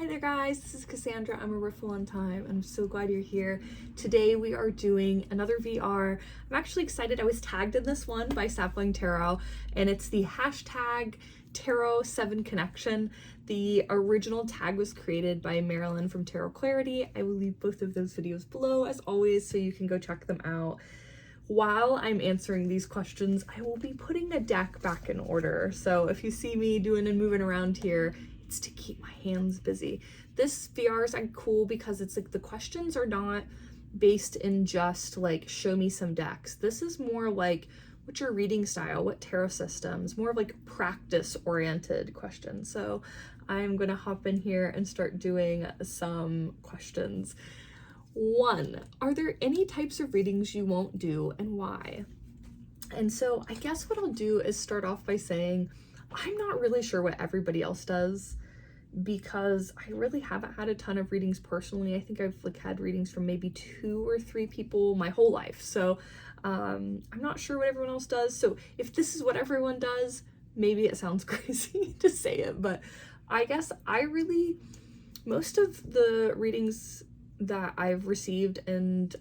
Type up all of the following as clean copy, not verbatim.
Hi there guys, this is Cassandra. I'm a riffle on time and I'm so glad you're here. Today we are doing another VR. I'm actually excited. I was tagged in this one by Sapling Tarot and it's the hashtag Tarot 7 Connection. The original tag was created by Marilyn from Tarot Clarity. I will leave both of those videos below as always so you can go check them out. While I'm answering these questions, I will be putting the deck back in order. So if you see me doing and moving around here, it's to keep my hands busy. This VR is like cool because it's like the questions are not based in just like show me some decks. This is more like what's your reading style, what tarot systems, more of like practice oriented questions. So I'm gonna hop in here and start doing some questions. 1, are there any types of readings you won't do and why? And so I guess what I'll do is start off by saying I'm not really sure what everybody else does because I really haven't had a ton of readings personally. I think I've like had readings from maybe 2 or 3 people my whole life. So I'm not sure what everyone else does. So if this is what everyone does, maybe it sounds crazy to say it, but I guess most of the readings that I've received and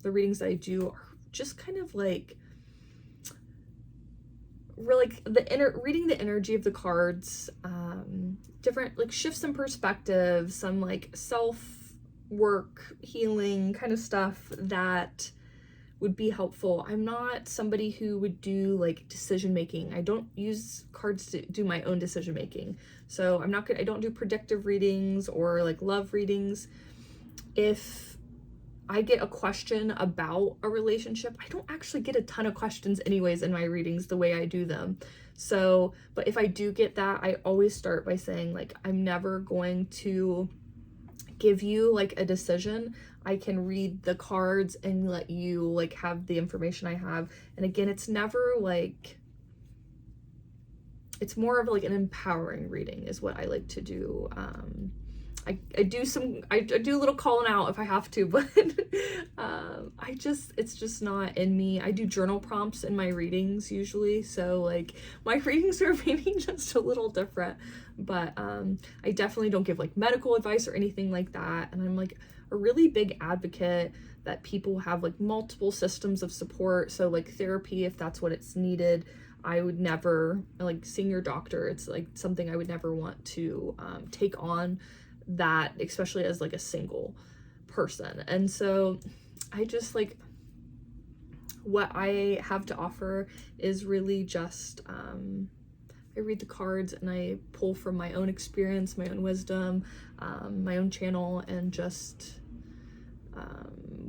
the readings that I do are just kind of like really reading the energy of the cards, different like shifts in perspective, some like self work healing kind of stuff that would be helpful. I'm not somebody who would do like decision making. I don't use cards to do my own decision making. So I don't do predictive readings or like love readings. If I get a question about a relationship, I don't actually get a ton of questions anyways in my readings the way I do them. So, but if I do get that, I always start by saying like, I'm never going to give you like a decision. I can read the cards and let you like have the information I have. And again, it's never like, it's more of like an empowering reading is what I like to do. I do a little calling out if I have to, but it's just not in me. I do journal prompts in my readings usually, so like my readings are maybe just a little different, but I definitely don't give like medical advice or anything like that. And I'm like a really big advocate that people have like multiple systems of support. So like therapy, if that's what it's needed. I would never, like seeing your doctor, it's like something I would never want to take on that, especially as like a single person. And so I just like what I have to offer is really just I read the cards and I pull from my own experience, my own wisdom, my own channel, and just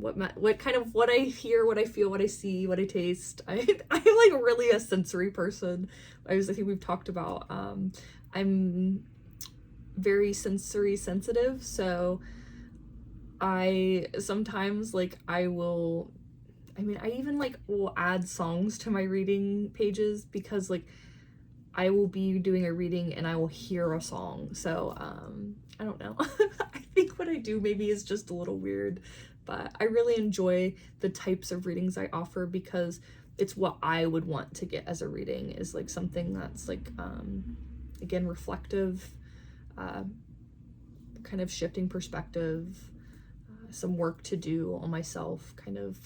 what I hear, what I feel, what I see, what I taste. I'm like really a sensory person. I think we've talked about I'm very sensory sensitive, so I sometimes like I even like will add songs to my reading pages because like I will be doing a reading and I will hear a song. So I don't know. I think what I do maybe is just a little weird, but I really enjoy the types of readings I offer because it's what I would want to get as a reading, is like something that's like again reflective, kind of shifting perspective, some work to do on myself kind of,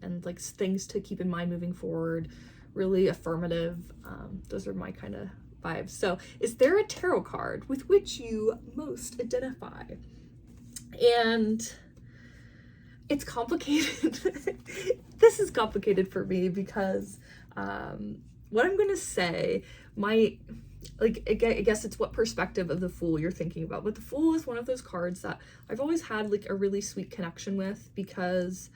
and like things to keep in mind moving forward, really affirmative. Those are my kind of vibes. So is there a tarot card with which you most identify? And it's complicated. This is complicated for me because what I'm gonna say might, like, I guess it's what perspective of the Fool you're thinking about. But the Fool is one of those cards that I've always had like a really sweet connection with because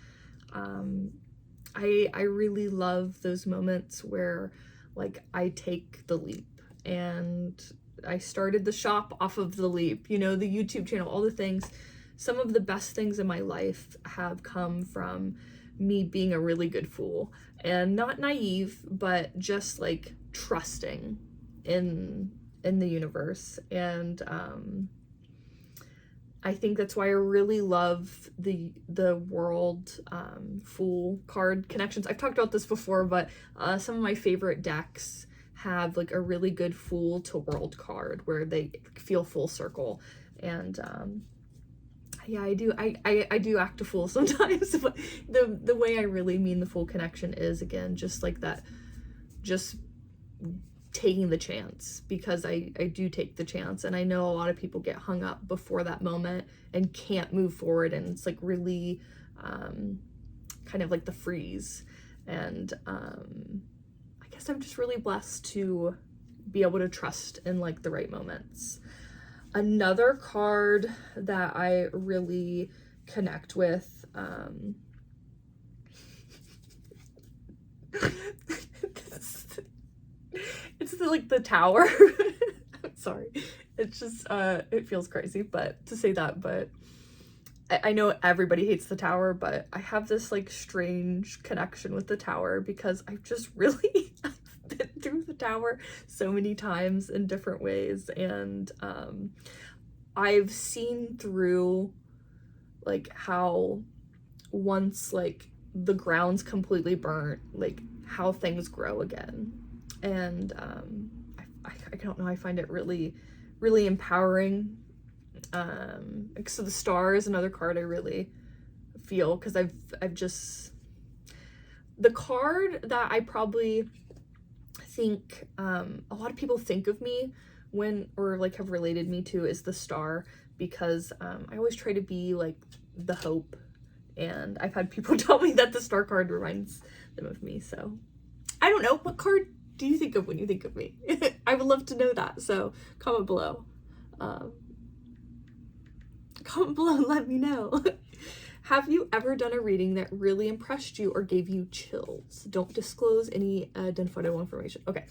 I really love those moments where like I take the leap, and I started the shop off of the leap, you know, the YouTube channel, all the things. Some of the best things in my life have come from me being a really good fool, and not naive, but just like trusting in the universe. And I think that's why I really love the world Fool card connections. I've talked about this before, but some of my favorite decks have like a really good Fool to World card where they feel full circle. And yeah, I do act a fool sometimes, but the way I really mean the full connection is, again, just like that, just taking the chance, because I do take the chance, and I know a lot of people get hung up before that moment and can't move forward, and it's like really kind of like the freeze. And I guess I'm just really blessed to be able to trust in like the right moments. Another card that I really connect with, it's like the Tower. I'm sorry. It's just, it feels crazy, but to say that, but I know everybody hates the Tower, but I have this like strange connection with the Tower because I've just really been through the Tower so many times in different ways, and I've seen through like how once like the ground's completely burnt, like how things grow again. And I don't know, I find it really empowering. So the Star is another card I really feel, because I've just, the card that I probably think a lot of people think of me when, or like have related me to, is the Star, because I always try to be like the hope, and I've had people tell me that the Star card reminds them of me. So I don't know, what card do you think of when you think of me? I would love to know that, so comment below. Comment below and let me know. Have you ever done a reading that really impressed you or gave you chills? Don't disclose any identifiable information. Okay.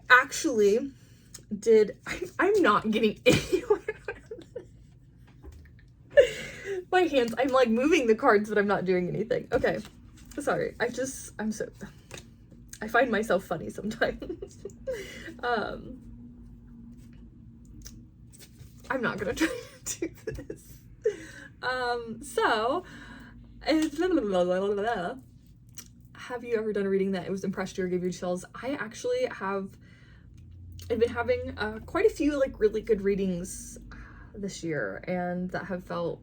Actually did, I'm not getting anywhere. My hands, I'm like moving the cards, but I'm not doing anything. Okay. Sorry. I find myself funny sometimes. I'm not gonna try to do this. So, have you ever done a reading that it was impressed you or gave you chills? I actually have. I've been having quite a few like really good readings this year, and that have felt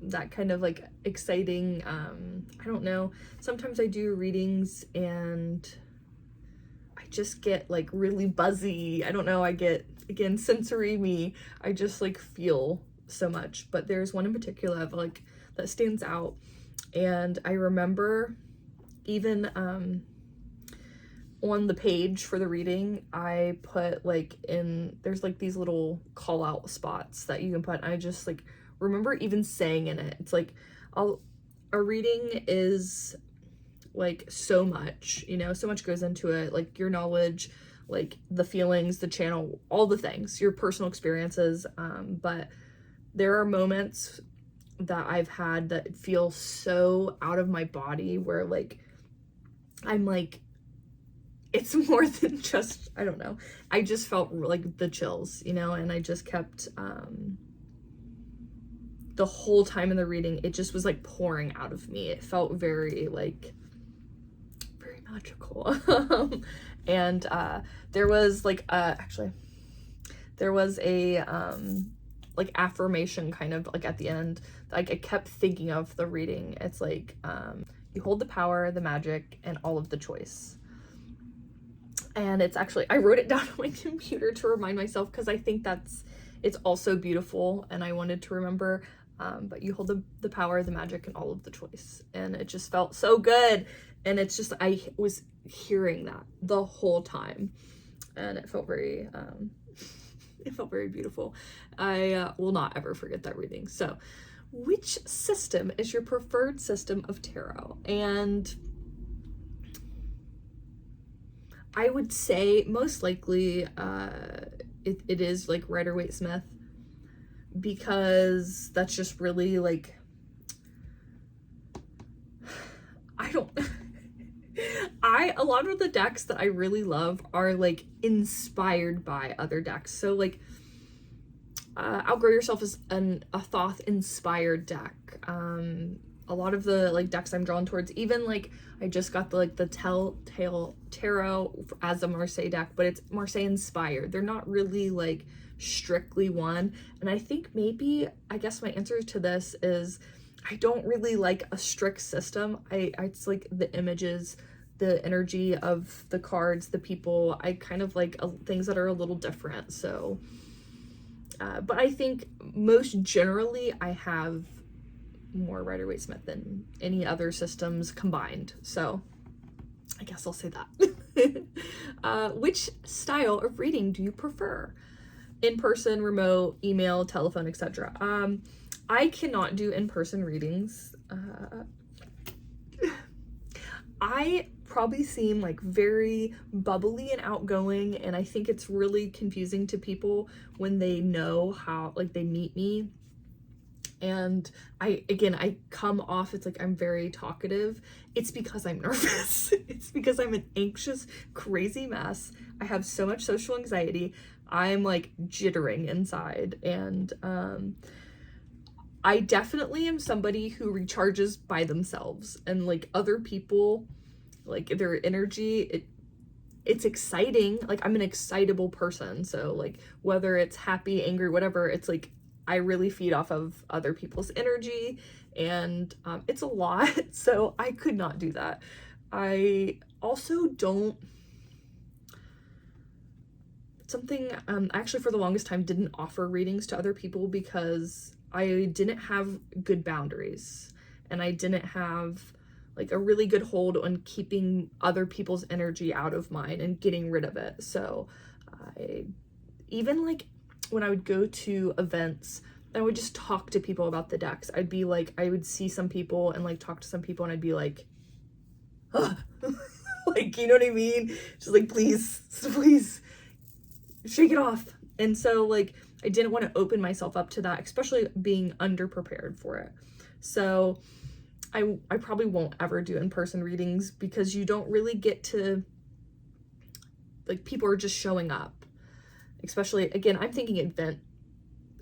that kind of like exciting. I don't know. Sometimes I do readings and I just get like really buzzy. I don't know. I get, again, sensory me. I just like feel so much. But there's one in particular like that stands out, and I remember even on the page for the reading, I put like there's like these little call out spots that you can put. I just like remember even saying in it, it's like a reading is like so much, you know, so much goes into it, like your knowledge, like the feelings, the channel, all the things, your personal experiences. But there are moments that I've had that feel so out of my body where like I'm like, it's more than just, I don't know, I just felt like the chills, you know, and I just kept the whole time in the reading, it just was like pouring out of me. It felt very like very magical. And there was like actually there was a like affirmation kind of like at the end, like I kept thinking of the reading. It's like you hold the power, the magic, and all of the choice. And it's actually, I wrote it down on my computer to remind myself, because I think it's also beautiful, and I wanted to remember. But you hold the power, the magic, and all of the choice. And it just felt so good. And it's just, I was hearing that the whole time, and it felt very beautiful. I will not ever forget that reading. So, which system is your preferred system of tarot? And I would say most likely it is like Rider-Waite Smith, because that's just really like, a lot of the decks that I really love are like inspired by other decks. So like Outgrow Yourself is a Thoth inspired deck. a lot of the like decks I'm drawn towards, even like I just got the Telltale Tarot as a Marseille deck, but it's Marseille inspired. They're not really like strictly one. And I think maybe, I guess my answer to this is I don't really like a strict system. It's like the images, the energy of the cards, the people. I kind of like things that are a little different. So, but I think most generally I have more Rider-Waite Smith than any other systems combined. So I guess I'll say that. Which style of reading do you prefer? In-person, remote, email, telephone, etc. I cannot do in-person readings. I probably seem like very bubbly and outgoing, and I think it's really confusing to people when they know how, like, they meet me. And I come off, it's like I'm very talkative. It's because I'm nervous. It's because I'm an anxious, crazy mess. I have so much social anxiety. I'm like jittering inside, and I definitely am somebody who recharges by themselves, and like other people, like their energy, it's exciting. Like I'm an excitable person, so like whether it's happy, angry, whatever, it's like I really feed off of other people's energy, and it's a lot. So I could not do that. I also don't, something, actually for the longest time didn't offer readings to other people because I didn't have good boundaries, and I didn't have like a really good hold on keeping other people's energy out of mine and getting rid of it. So even like when I would go to events, I would just talk to people about the decks. I'd be like, I would see some people and like talk to some people, and I'd be like, like, you know what I mean? Just like, please shake it off. And so like, I didn't want to open myself up to that, especially being underprepared for it. So I probably won't ever do in-person readings because you don't really get to, like, people are just showing up. Especially, again, I'm thinking in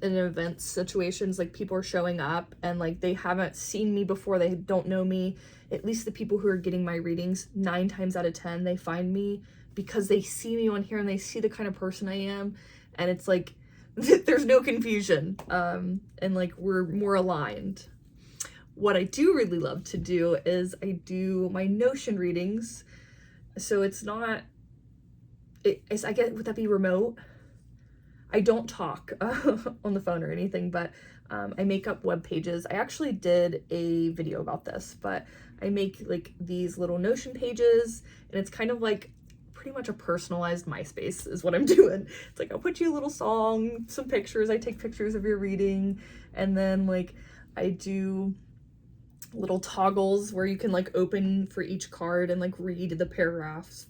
event situations, like people are showing up and like they haven't seen me before, they don't know me. At least the people who are getting my readings, 9 times out of 10, they find me because they see me on here and they see the kind of person I am, and it's like there's no confusion, and like we're more aligned. What I do really love to do is I do my Notion readings. So it's not, I get, would that be remote? I don't talk on the phone or anything, but I make up web pages. I actually did a video about this, but I make like these little Notion pages, and it's kind of like pretty much a personalized MySpace is what I'm doing. It's like, I'll put you a little song, some pictures, I take pictures of your reading, and then like I do little toggles where you can like open for each card and like read the paragraphs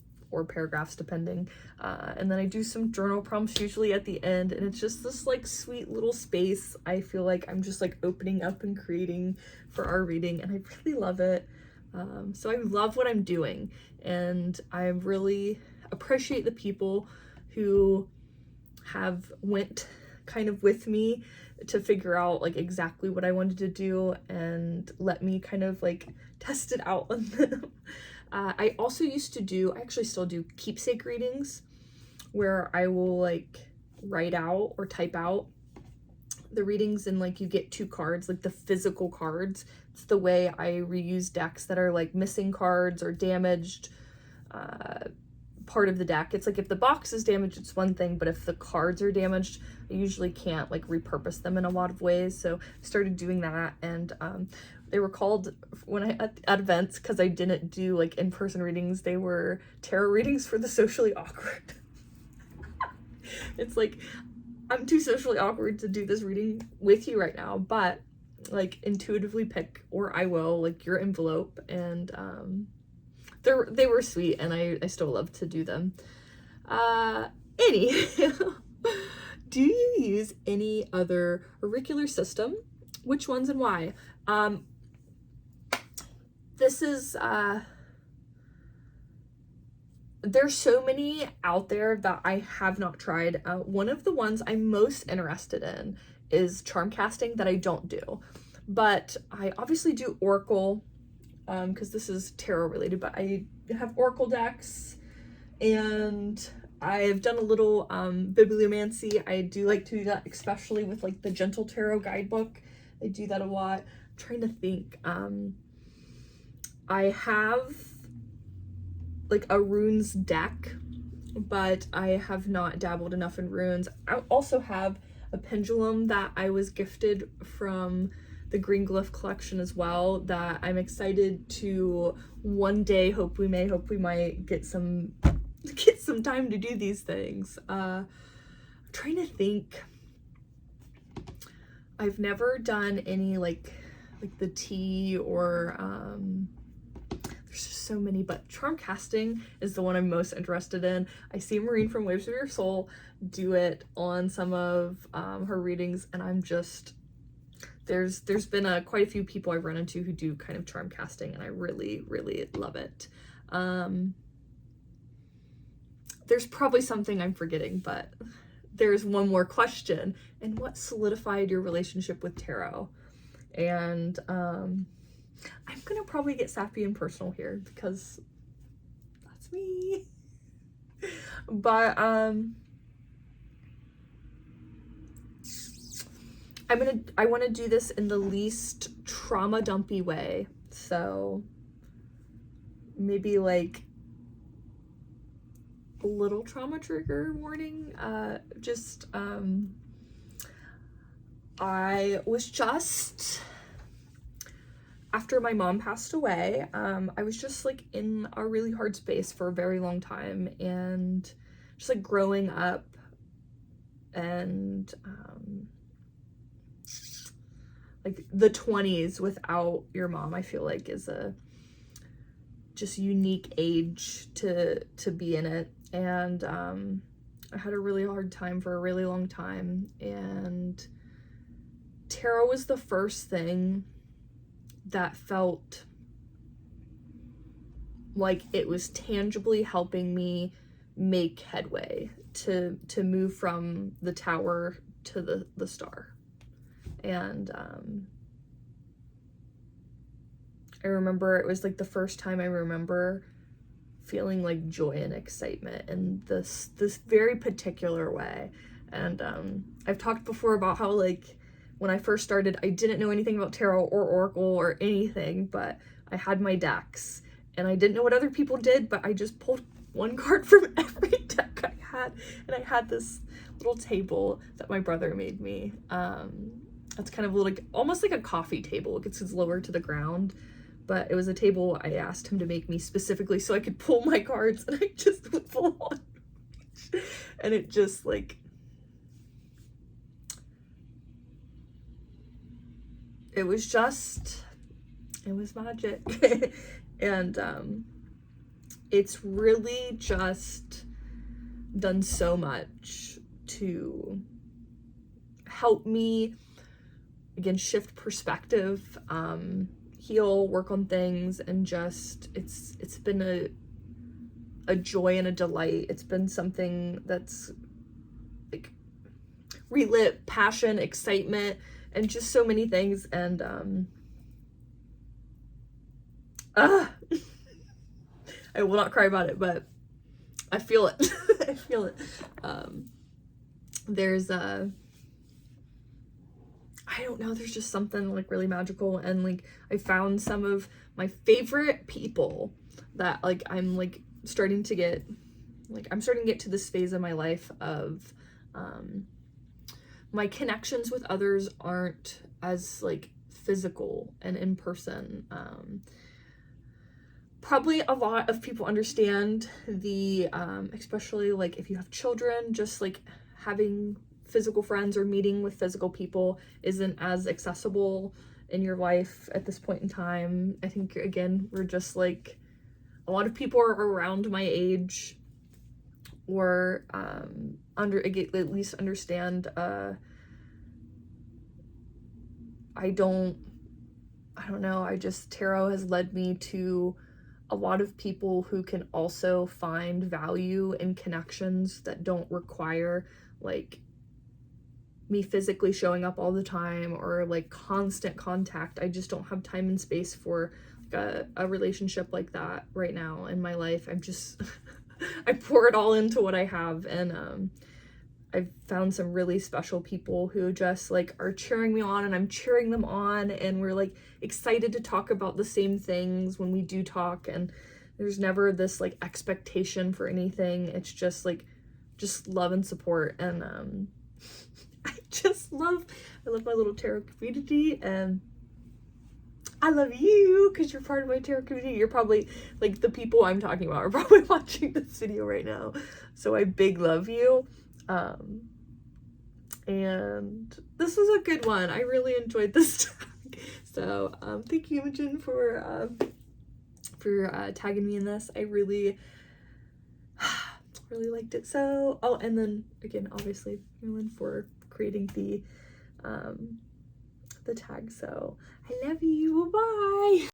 depending, and then I do some journal prompts usually at the end, and it's just this like sweet little space. I feel like I'm just like opening up and creating for our reading, and I really love it. So I love what I'm doing, and I really appreciate the people who have went kind of with me to figure out like exactly what I wanted to do and let me kind of like test it out on them. I also used to do, I actually still do keepsake readings where I will like write out or type out the readings, and like you get 2 cards, like the physical cards. It's the way I reuse decks that are like missing cards or damaged part of the deck. It's like if the box is damaged, it's one thing, but if the cards are damaged, I usually can't like repurpose them in a lot of ways. So I started doing that, and they were called, when I at events, because I didn't do like in-person readings, they were tarot readings for the socially awkward. It's like, I'm too socially awkward to do this reading with you right now, but like intuitively pick, or I will, like your envelope, and they were sweet, and I still love to do them. Do you use any other auricular system? Which ones and why? This is, there's so many out there that I have not tried. One of the ones I'm most interested in is charm casting, that I don't do. but I obviously do oracle, because this is tarot related, but I have oracle decks, and I've done a little bibliomancy. I do like to do that, especially with like the Gentle Tarot guidebook. I do that a lot. I'm trying to think. I have like a runes deck, but I have not dabbled enough in runes. I also have a pendulum that I was gifted from the Green Glyph collection as well, that I'm excited to one day, hope we might get some time to do these things. I'm trying to think. I've never done any like the tea or there's just so many, but charm casting is the one I'm most interested in. I see Maureen from Waves of Your Soul do it on some of her readings, and I'm just, there's been quite a few people I've run into who do kind of charm casting, and I really love it. There's probably something I'm forgetting, but there's one more question. And what solidified your relationship with tarot? And I'm gonna probably get sappy and personal here because that's me. But I want to do this in the least trauma dumpy way. So maybe like a little trauma trigger warning. I was just, after my mom passed away, I was just like in a really hard space for a very long time, and just like growing up, and like the 20s without your mom, I feel like is a just unique age to be in it. And I had a really hard time for a really long time, and tarot was the first thing that felt like it was tangibly helping me make headway to move from the tower to the star. And I remember it was like the first time I remember feeling like joy and excitement in this very particular way. And I've talked before about how like when I first started, I didn't know anything about tarot or oracle or anything, but I had my decks, and I didn't know what other people did, but I just pulled one card from every deck I had, and I had this little table that my brother made me. It's kind of like almost like a coffee table. It gets lower to the ground, but it was a table I asked him to make me specifically so I could pull my cards, and I just would pull on. And it just like, it was magic. And it's really just done so much to help me, again, shift perspective, heal, work on things, and just it's been a joy and a delight. It's been something that's like relit passion, excitement, and just so many things. And I will not cry about it, but I feel it. I feel it. There's I don't know, there's just something like really magical, and like I found some of my favorite people that like I'm starting to get to this phase of my life of my connections with others aren't as like physical and in person. Probably a lot of people understand the especially like if you have children, just like having physical friends or meeting with physical people isn't as accessible in your life at this point in time. I think, again, we're just like, a lot of people are around my age, or at least understand. I don't know, tarot has led me to a lot of people who can also find value in connections that don't require like me physically showing up all the time or like constant contact. I just don't have time and space for like a relationship like that right now in my life. I'm just I pour it all into what I have, and I've found some really special people who just like are cheering me on and I'm cheering them on, and we're like excited to talk about the same things when we do talk, and there's never this like expectation for anything. It's just like love and support, and I love my little tarot community, and I love you because you're part of my tarot community. You're probably like the people I'm talking about are probably watching this video right now, so I big love you. And this was a good one. I really enjoyed this tag. So thank you, Imogen, for tagging me in this. I really liked it. So and then again, obviously Marilyn for creating the tag. So I love you. Bye.